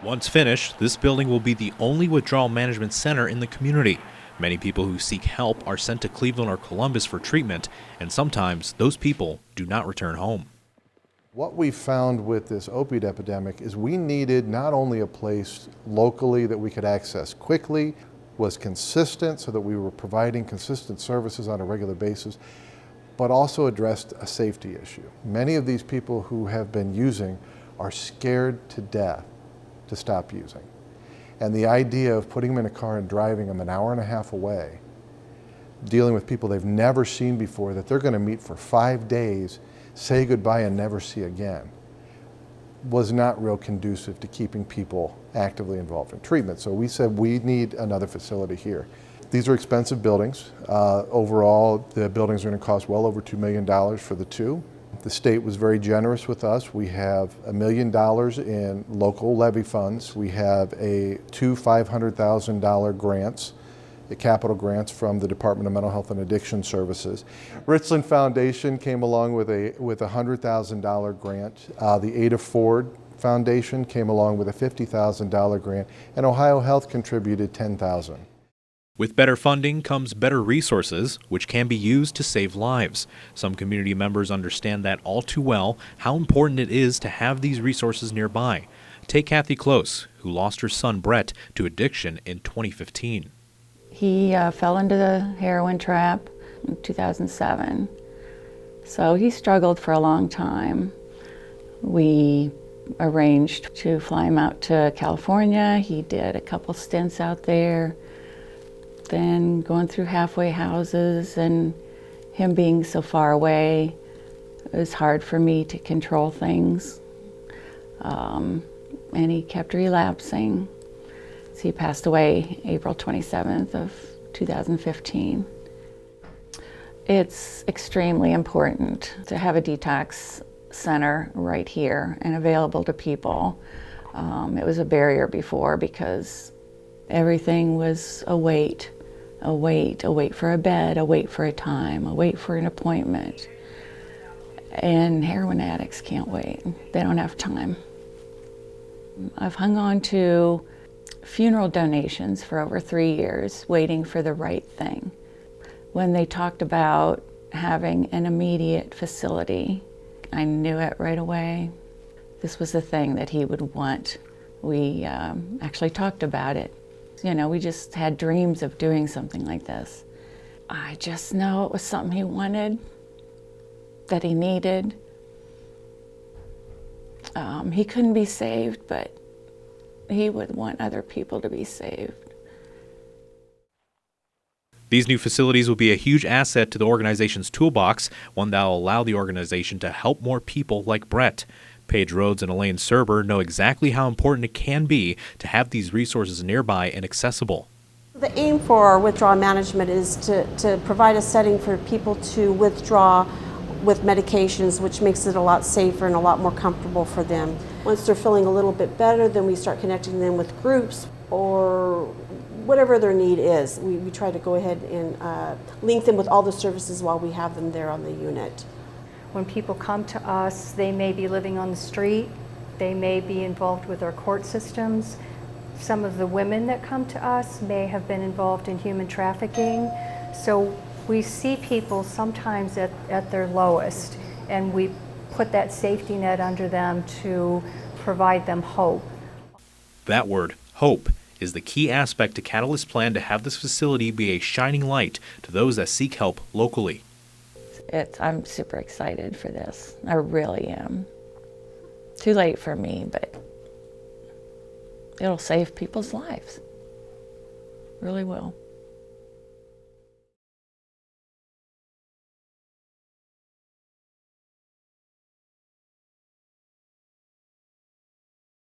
Once finished, this building will be the only withdrawal management center in the community. Many people who seek help are sent to Cleveland or Columbus for treatment, and sometimes those people do not return home. What we found with this opioid epidemic is we needed not only a place locally that we could access quickly, was consistent so that we were providing consistent services on a regular basis, but also addressed a safety issue. Many of these people who have been using are scared to death to stop using. And the idea of putting them in a car and driving them an hour and a half away, dealing with people they've never seen before, that they're going to meet for 5 days, say goodbye and never see again, was not real conducive to keeping people actively involved in treatment. So we said we need another facility here. These are expensive buildings. Overall, the buildings are going to cost well over $2 million for the two. The state was very generous with us. We have $1 million in local levy funds. We have two $500,000 grants, capital grants from the Department of Mental Health and Addiction Services. Richland Foundation came along with a $100,000 grant. The Ada Ford Foundation came along with a $50,000 grant, and Ohio Health contributed $10,000. With better funding comes better resources, which can be used to save lives. Some community members understand that all too well, how important it is to have these resources nearby. Take Kathy Close, who lost her son Brett to addiction in 2015. He fell into the heroin trap in 2007. So he struggled for a long time. We arranged to fly him out to California. He did a couple stints out there. Then going through halfway houses, and him being so far away, it was hard for me to control things. And he kept relapsing. So he passed away April 27th of 2015. It's extremely important to have a detox center right here and available to people. It was a barrier before because everything was a wait for a bed, a wait for a time, a wait for an appointment. And heroin addicts can't wait. They don't have time. I've hung on to funeral donations for over 3 years, waiting for the right thing. When they talked about having an immediate facility, I knew it right away. This was the thing that he would want. We actually talked about it. You know, we just had dreams of doing something like this. I just know it was something he wanted, that he needed. He couldn't be saved, but he would want other people to be saved. These new facilities will be a huge asset to the organization's toolbox, one that will allow the organization to help more people like Brett. Paige Rhodes and Elaine Serber know exactly how important it can be to have these resources nearby and accessible. The aim for withdrawal management is to provide a setting for people to withdraw with medications, which makes it a lot safer and a lot more comfortable for them. Once they're feeling a little bit better, then we start connecting them with groups or whatever their need is. We try to go ahead and link them with all the services while we have them there on the unit. When people come to us, they may be living on the street, they may be involved with our court systems. Some of the women that come to us may have been involved in human trafficking. So we see people sometimes at their lowest, and we put that safety net under them to provide them hope. That word, hope, is the key aspect to Catalyst's plan to have this facility be a shining light to those that seek help locally. I'm super excited for this. I really am. Too late for me, but it'll save people's lives. Really will.